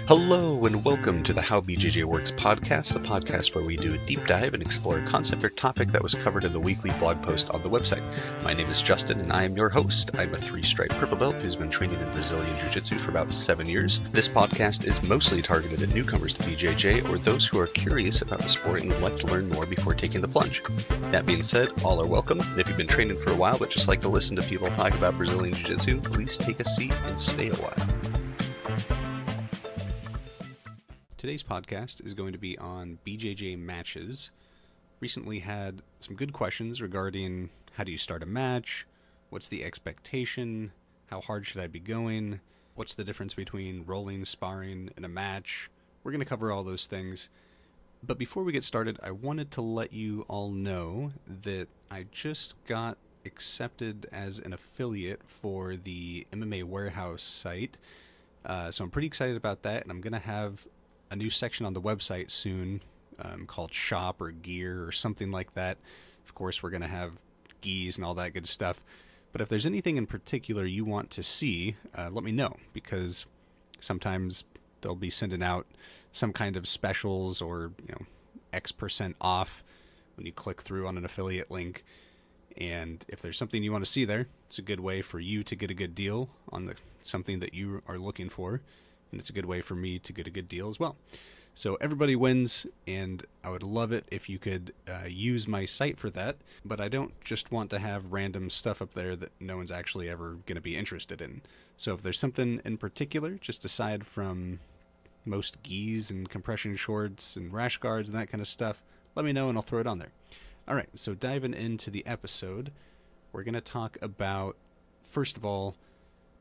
Hello and welcome to the How BJJ Works podcast, the podcast where we do a deep dive and explore a concept or topic that was covered in the weekly blog post on the website. My name is Justin and I am your host. I'm a 3-stripe purple belt who's been training in Brazilian Jiu-Jitsu for about 7 years. This podcast is mostly targeted at newcomers to BJJ or those who are curious about the sport and would like to learn more before taking the plunge. That being said, all are welcome, and if you've been training for a while but just like to listen to people talk about Brazilian Jiu-Jitsu, please take a seat and stay a while. Today's podcast is going to be on BJJ matches. Recently had some good questions regarding how do you start a match, what's the expectation, how hard should I be going, what's the difference between rolling, sparring, and a match. We're going to cover all those things. But before we get started, I wanted to let you all know that I just got accepted as an affiliate for the MMA Warehouse site. So I'm pretty excited about that, and I'm going to have a new section on the website soon called Shop or Gear or something like that. Of course, we're going to have gis and all that good stuff. But if there's anything in particular you want to see, let me know, because sometimes they'll be sending out some kind of specials or, X% off when you click through on an affiliate link. And if there's something you want to see there, it's a good way for you to get a good deal on something that you are looking for. And it's a good way for me to get a good deal as well. So everybody wins, and I would love it if you could use my site for that. But I don't just want to have random stuff up there that no one's actually ever going to be interested in. So if there's something in particular, just aside from most gis and compression shorts and rash guards and that kind of stuff, let me know and I'll throw it on there. All right, so diving into the episode, we're going to talk about, first of all,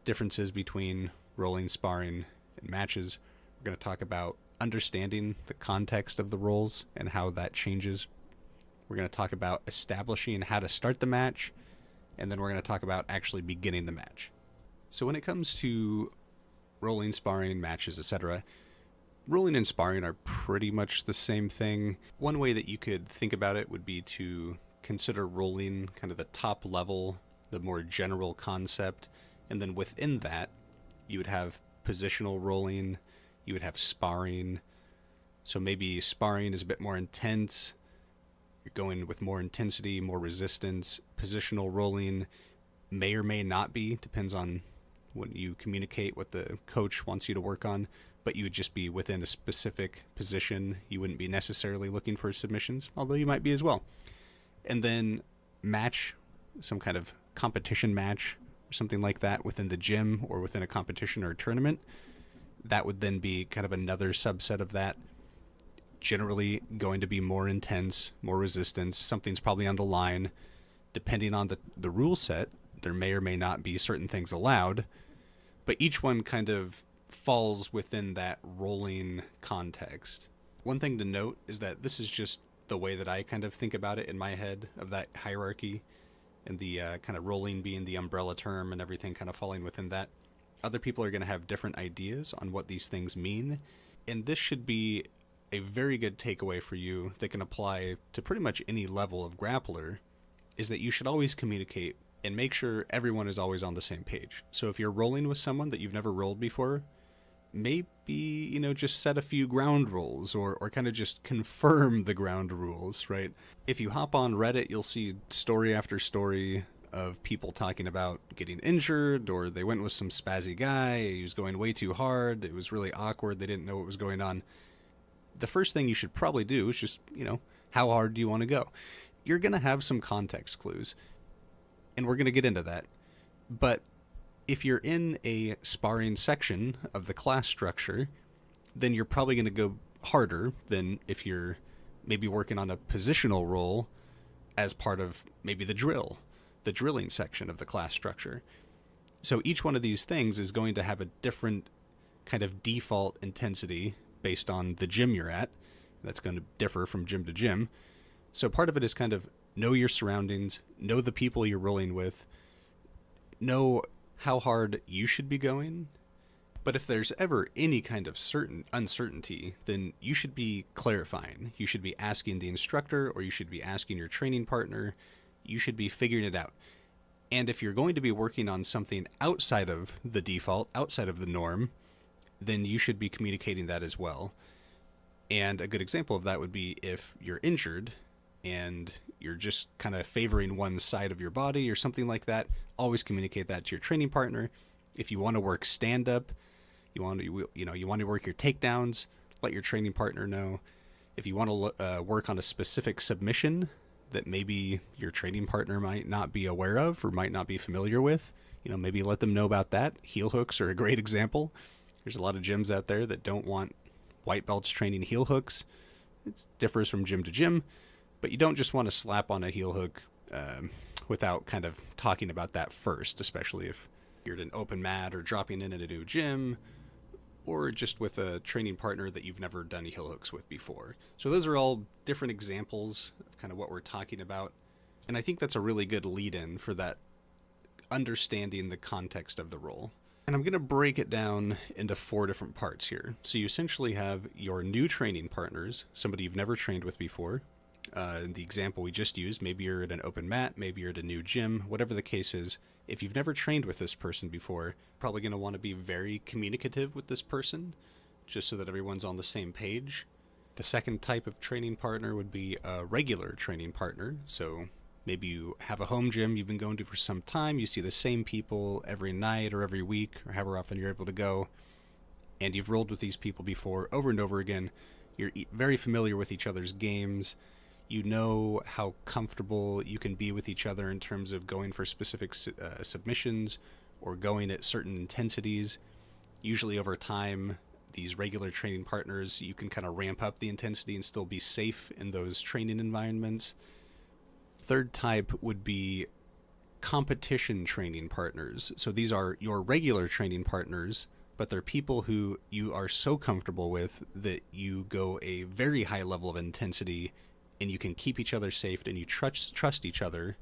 differences between rolling, sparring, and matches. We're going to talk about understanding the context of the roles and how that changes. We're going to talk about establishing how to start the match, and then we're going to talk about actually beginning the match. So when it comes to rolling, sparring, matches, etc., rolling and sparring are pretty much the same thing. One way that you could think about it would be to consider rolling kind of the top level, the more general concept, and then within that, you would have positional rolling, you would have sparring. So maybe sparring is a bit more intense. You're going with more intensity, more resistance. Positional rolling may or may not be, depends on what you communicate, what the coach wants you to work on, but you would just be within a specific position. You wouldn't be necessarily looking for submissions, although you might be as well. And then match, some kind of competition match, something like that within the gym or within a competition or a tournament. That would then be kind of another subset of that. Generally going to be more intense, more resistance. Something's probably on the line. Depending on the rule set, there may or may not be certain things allowed, but each one kind of falls within that rolling context. One thing to note is that this is just the way that I kind of think about it in my head, of that hierarchy, and the kind of rolling being the umbrella term and everything kind of falling within that. Other people are going to have different ideas on what these things mean, and this should be a very good takeaway for you that can apply to pretty much any level of grappler, is that you should always communicate and make sure everyone is always on the same page. So if you're rolling with someone that you've never rolled before, maybe, just set a few ground rules or kind of just confirm the ground rules, right? If you hop on Reddit, you'll see story after story of people talking about getting injured, or they went with some spazzy guy, he was going way too hard, it was really awkward, they didn't know what was going on. The first thing you should probably do is just, how hard do you want to go? You're going to have some context clues, and we're going to get into that. But if you're in a sparring section of the class structure, then you're probably going to go harder than if you're maybe working on a positional role as part of maybe the drilling section of the class structure. So each one of these things is going to have a different kind of default intensity based on the gym you're at. That's going to differ from gym to gym. So part of it is kind of know your surroundings, know the people you're rolling with, know how hard you should be going. But if there's ever any kind of uncertainty, then you should be clarifying. You should be asking the instructor, or you should be asking your training partner. You should be figuring it out. And if you're going to be working on something outside of the default, outside of the norm, then you should be communicating that as well. And a good example of that would be if you're injured and you're just kind of favoring one side of your body or something like that, always communicate that to your training partner. If you want to work stand up, you want to work your takedowns, let your training partner know. If you want to work on a specific submission that maybe your training partner might not be aware of or might not be familiar with, maybe let them know about that. Heel hooks are a great example. There's a lot of gyms out there that don't want white belts training heel hooks. It differs from gym to gym, but you don't just want to slap on a heel hook without kind of talking about that first, especially if you're at an open mat or dropping in at a new gym, or just with a training partner that you've never done heel hooks with before. So those are all different examples of kind of what we're talking about. And I think that's a really good lead-in for that, understanding the context of the role. And I'm going to break it down into 4 different parts here. So you essentially have your new training partners, somebody you've never trained with before. In the example we just used, maybe you're at an open mat, maybe you're at a new gym, whatever the case is. If you've never trained with this person before, probably going to want to be very communicative with this person, just so that everyone's on the same page. The second type of training partner would be a regular training partner. So maybe you have a home gym you've been going to for some time, you see the same people every night or every week, or however often you're able to go, and you've rolled with these people before over and over again. You're very familiar with each other's games. You know how comfortable you can be with each other in terms of going for specific submissions or going at certain intensities. Usually over time, these regular training partners, you can kind of ramp up the intensity and still be safe in those training environments. Third type would be competition training partners. So these are your regular training partners, but they're people who you are so comfortable with that you go a very high level of intensity and you can keep each other safe and you trust each other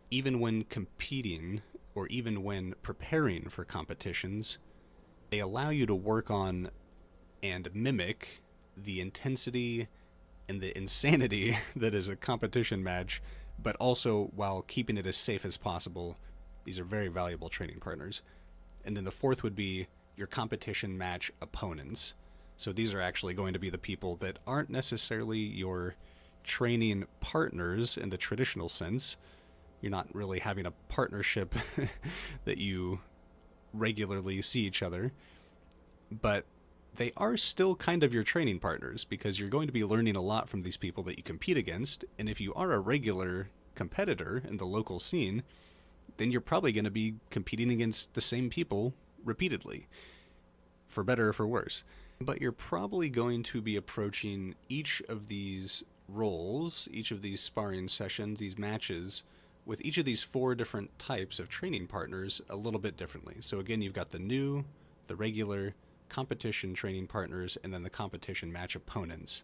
even when competing or even when preparing for competitions. They allow you to work on and mimic the intensity and the insanity that is a competition match, but also while keeping it as safe as possible. These are very valuable training partners. And then the fourth would be your competition match opponents. So these are actually going to be the people that aren't necessarily your training partners in the traditional sense. You're not really having a partnership that you regularly see each other, but they are still kind of your training partners because you're going to be learning a lot from these people that you compete against. And if you are a regular competitor in the local scene, then you're probably going to be competing against the same people repeatedly, for better or for worse. But you're probably going to be approaching each of these roles, each of these sparring sessions, these matches, with each of these 4 different types of training partners a little bit differently. So again, you've got the new, the regular, competition training partners, and then the competition match opponents.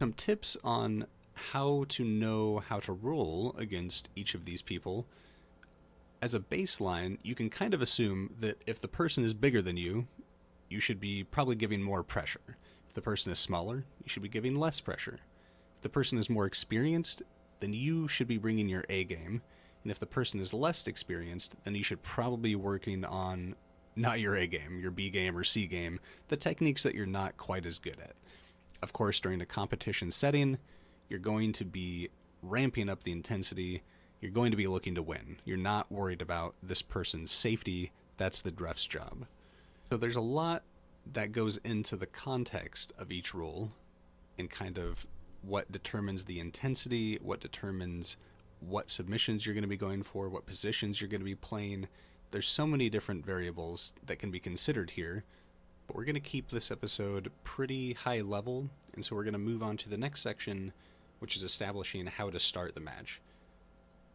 Some tips on how to know how to roll against each of these people. As a baseline, you can kind of assume that if the person is bigger than you, you should be probably giving more pressure. If the person is smaller, you should be giving less pressure. If the person is more experienced, then you should be bringing your A game. And if the person is less experienced, then you should probably be working on not your A game, your B game or C game, the techniques that you're not quite as good at. Of course, during a competition setting, you're going to be ramping up the intensity. You're going to be looking to win. You're not worried about this person's safety. That's the ref's job. So there's a lot that goes into the context of each role and kind of what determines the intensity, what determines what submissions you're going to be going for, what positions you're going to be playing. There's so many different variables that can be considered here, but we're going to keep this episode pretty high level, and so we're going to move on to the next section, which is establishing how to start the match.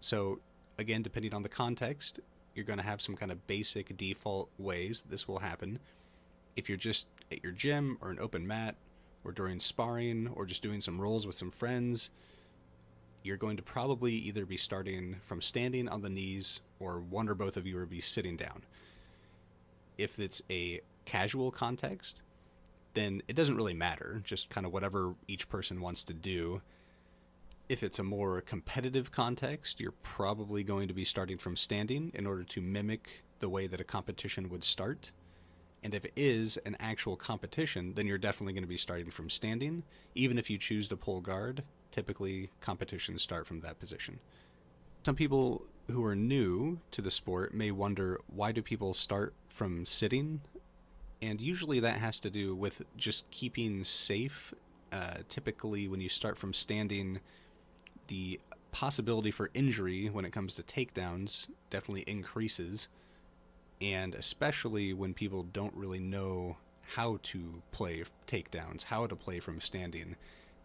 So again, depending on the context, you're going to have some kind of basic default ways this will happen. If you're just at your gym or an open mat, or during sparring, or just doing some rolls with some friends, you're going to probably either be starting from standing on the knees, or one or both of you will be sitting down. If it's a casual context, then it doesn't really matter, just kind of whatever each person wants to do. If it's a more competitive context, you're probably going to be starting from standing in order to mimic the way that a competition would start. And if it is an actual competition, then you're definitely going to be starting from standing. Even if you choose to pull guard, typically competitions start from that position. Some people who are new to the sport may wonder, why do people start from sitting? And usually that has to do with just keeping safe. Typically, when you start from standing, the possibility for injury when it comes to takedowns definitely increases. And especially when people don't really know how to play takedowns, how to play from standing,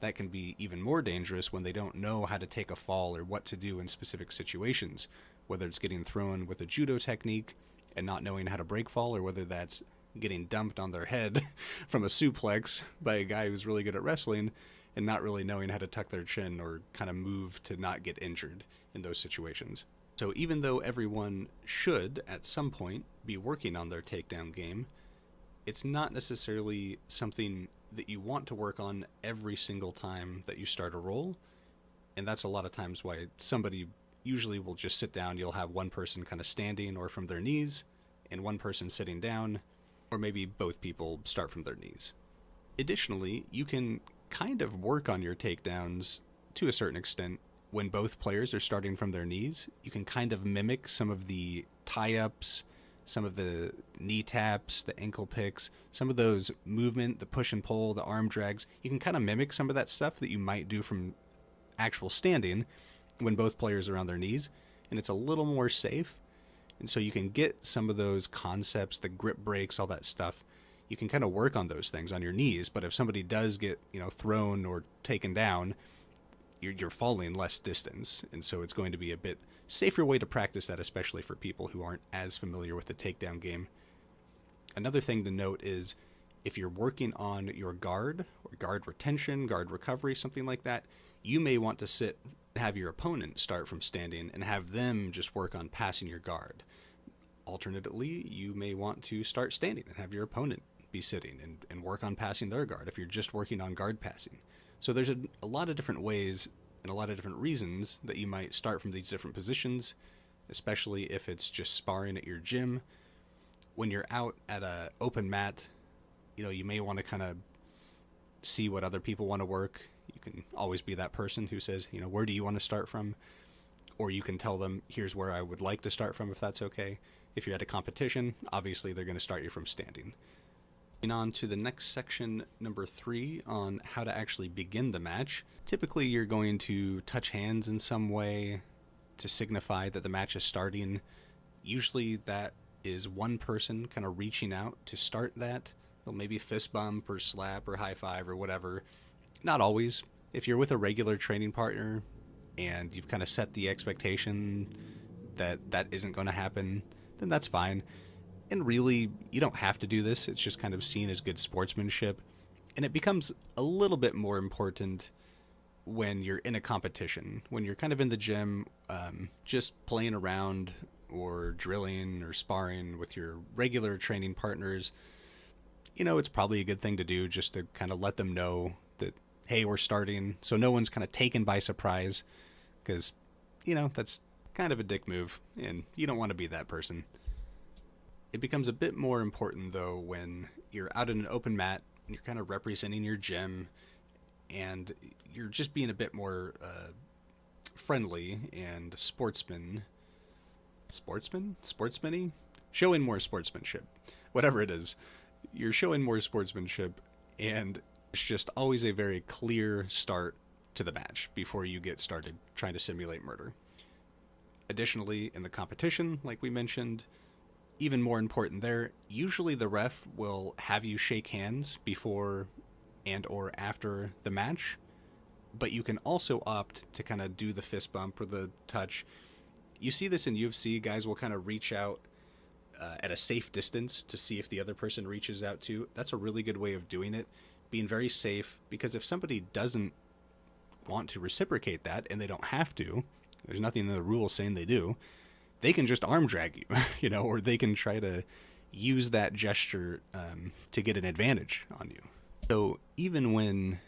that can be even more dangerous when they don't know how to take a fall or what to do in specific situations, whether it's getting thrown with a judo technique and not knowing how to break fall, or whether that's getting dumped on their head from a suplex by a guy who's really good at wrestling and not really knowing how to tuck their chin or kind of move to not get injured in those situations. So even though everyone should, at some point, be working on their takedown game, it's not necessarily something that you want to work on every single time that you start a roll. And that's a lot of times why somebody usually will just sit down. You'll have one person kind of standing or from their knees, and one person sitting down, or maybe both people start from their knees. Additionally, you can kind of work on your takedowns to a certain extent when both players are starting from their knees. You can kind of mimic some of the tie-ups, some of the knee taps, the ankle picks, some of those movement, the push and pull, the arm drags. You can kind of mimic some of that stuff that you might do from actual standing when both players are on their knees, and it's a little more safe. And so you can get some of those concepts, the grip breaks, all that stuff. You can kind of work on those things on your knees, but if somebody does get, thrown or taken down, you're falling less distance, and so it's going to be a bit safer way to practice that, especially for people who aren't as familiar with the takedown game. Another thing to note is if you're working on your guard or guard retention, guard recovery, something like that, you may want to sit and have your opponent start from standing and have them just work on passing your guard. Alternatively, you may want to start standing and have your opponent be sitting and work on passing their guard if you're just working on guard passing. So there's a lot of different ways and a lot of different reasons that you might start from these different positions, especially if it's just sparring at your gym. When you're out at an open mat, you may want to kind of see what other people want to work. You can always be that person who says, where do you want to start from? Or you can tell them, here's where I would like to start from, if that's okay. If you're at a competition, obviously they're going to start you from standing. And on to the next section, number 3, on how to actually begin the match. Typically, you're going to touch hands in some way to signify that the match is starting. Usually that is one person kind of reaching out to start that. They'll maybe fist bump or slap or high five or whatever. Not always. If you're with a regular training partner and you've kind of set the expectation that that isn't going to happen, then that's fine. And really, you don't have to do this. It's just kind of seen as good sportsmanship. And it becomes a little bit more important when you're in a competition, when you're kind of in the gym, just playing around or drilling or sparring with your regular training partners. It's probably a good thing to do just to kind of let them know that, hey, we're starting. So no one's kind of taken by surprise, because, that's kind of a dick move and you don't want to be that person. It becomes a bit more important, though, when you're out in an open mat and you're kind of representing your gym and you're just being a bit more friendly and sportsman-y? Showing more sportsmanship. Whatever it is. You're showing more sportsmanship, and it's just always a very clear start to the match before you get started trying to simulate murder. Additionally, in the competition, like we mentioned, even more important there, usually the ref will have you shake hands before and or after the match, but you can also opt to kind of do the fist bump or the touch. You see this in UFC, guys will kind of reach out at a safe distance to see if the other person reaches out too. That's a really good way of doing it, being very safe, because if somebody doesn't want to reciprocate that, and they don't have to, there's nothing in the rules saying they do, they can just arm drag you, or they can try to use that gesture to get an advantage on you. So even when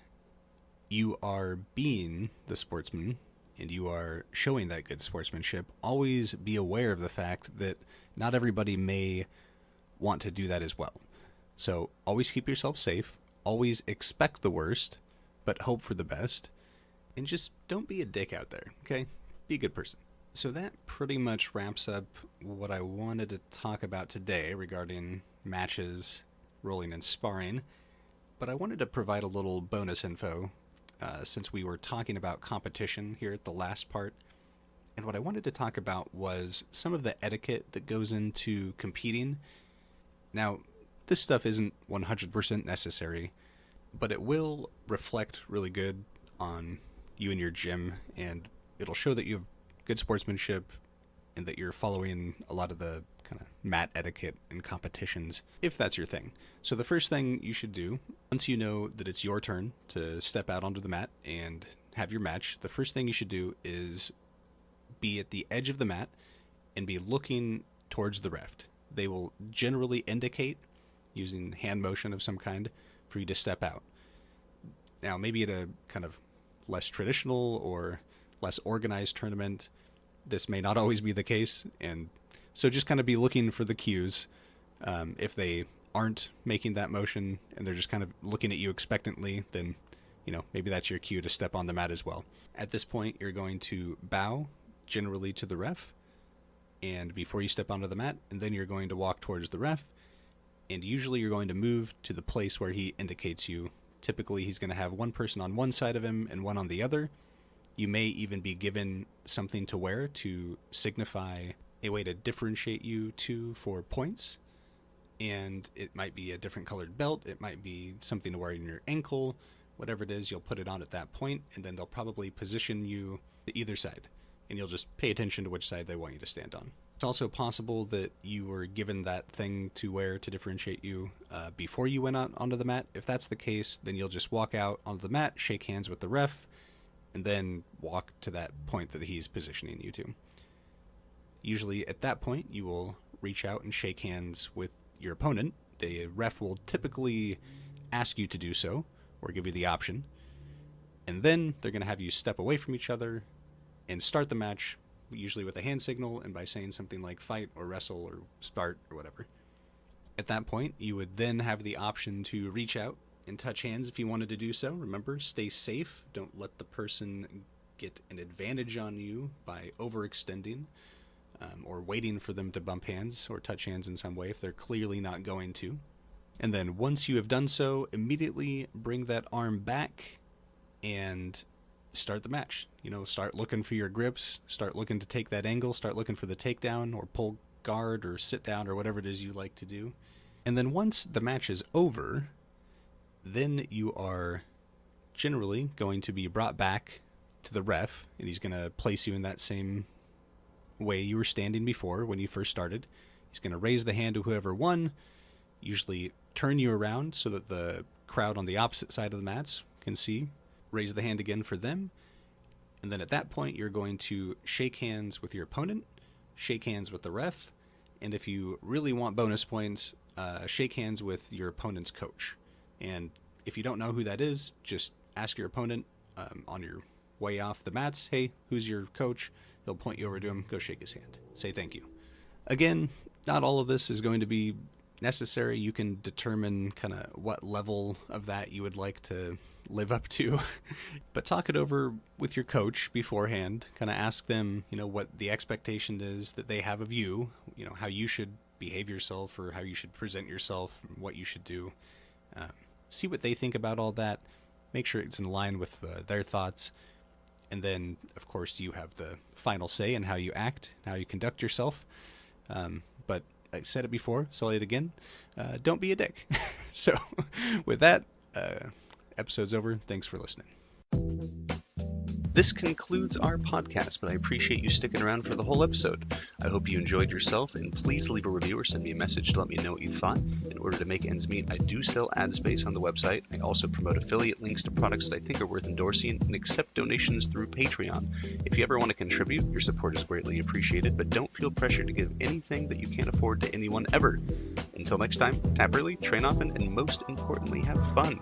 you are being the sportsman and you are showing that good sportsmanship, always be aware of the fact that not everybody may want to do that as well. So always keep yourself safe, always expect the worst, but hope for the best, and just don't be a dick out there, okay? Be a good person. So that pretty much wraps up what I wanted to talk about today regarding matches, rolling, and sparring. But I wanted to provide a little bonus info since we were talking about competition here at the last part. And what I wanted to talk about was some of the etiquette that goes into competing. Now, this stuff isn't 100% necessary, but it will reflect really good on you and your gym, and it'll show that you have good sportsmanship and that you're following a lot of the kind of mat etiquette in competitions, if that's your thing. So the first thing you should do, once you know that it's your turn to step out onto the mat and have your match, the first thing you should do is be at the edge of the mat and be looking towards the ref. They will generally indicate, using hand motion of some kind, for you to step out. Now, maybe at a kind of less traditional or less organized tournament, this may not always be the case, and so just kind of be looking for the cues. If they aren't making that motion and they're just kind of looking at you expectantly, then maybe that's your cue to step on the mat as well. At this point, you're going to bow generally to the ref, and before you step onto the mat, and then you're going to walk towards the ref, and usually you're going to move to the place where he indicates you. Typically, he's going to have one person on one side of him and one on the other. You may even be given something to wear to signify a way to differentiate you two for points. And it might be a different colored belt. It might be something to wear in your ankle. Whatever it is, you'll put it on at that point, and then they'll probably position you to either side. And you'll just pay attention to which side they want you to stand on. It's also possible that you were given that thing to wear to differentiate you before you went out onto the mat. If that's the case, then you'll just walk out onto the mat, shake hands with the ref, and then walk to that point that he's positioning you to. Usually at that point, you will reach out and shake hands with your opponent. The ref will typically ask you to do so, or give you the option. And then they're going to have you step away from each other and start the match, usually with a hand signal and by saying something like fight or wrestle or start or whatever. At that point, you would then have the option to reach out and touch hands if you wanted to do so. Remember, stay safe. Don't let the person get an advantage on you by overextending or waiting for them to bump hands or touch hands in some way if they're clearly not going to. And then once you have done so, immediately bring that arm back and start the match. Start looking for your grips, start looking to take that angle, start looking for the takedown or pull guard or sit down or whatever it is you like to do. And then once the match is over, then you are generally going to be brought back to the ref, and he's going to place you in that same way you were standing before when you first started. He's going to raise the hand to whoever won, usually turn you around so that the crowd on the opposite side of the mats can see, raise the hand again for them, and then at that point you're going to shake hands with your opponent, shake hands with the ref, and if you really want bonus points, shake hands with your opponent's coach. And if you don't know who that is, just ask your opponent on your way off the mats, hey, who's your coach? He'll point you over to him, go shake his hand, say thank you. Again, not all of this is going to be necessary. You can determine kind of what level of that you would like to live up to, but talk it over with your coach beforehand. Kind of ask them, what the expectation is that they have of you, how you should behave yourself or how you should present yourself, what you should do. See what they think about all that. Make sure it's in line with their thoughts. And then, of course, you have the final say in how you act, how you conduct yourself. But I said it before, so I'll say it again. Don't be a dick. So with that, episode's over. Thanks for listening. This concludes our podcast, but I appreciate you sticking around for the whole episode. I hope you enjoyed yourself, and please leave a review or send me a message to let me know what you thought. In order to make ends meet, I do sell ad space on the website. I also promote affiliate links to products that I think are worth endorsing and accept donations through Patreon. If you ever want to contribute, your support is greatly appreciated, but don't feel pressured to give anything that you can't afford to anyone ever. Until next time, tap early, train often, and most importantly, have fun.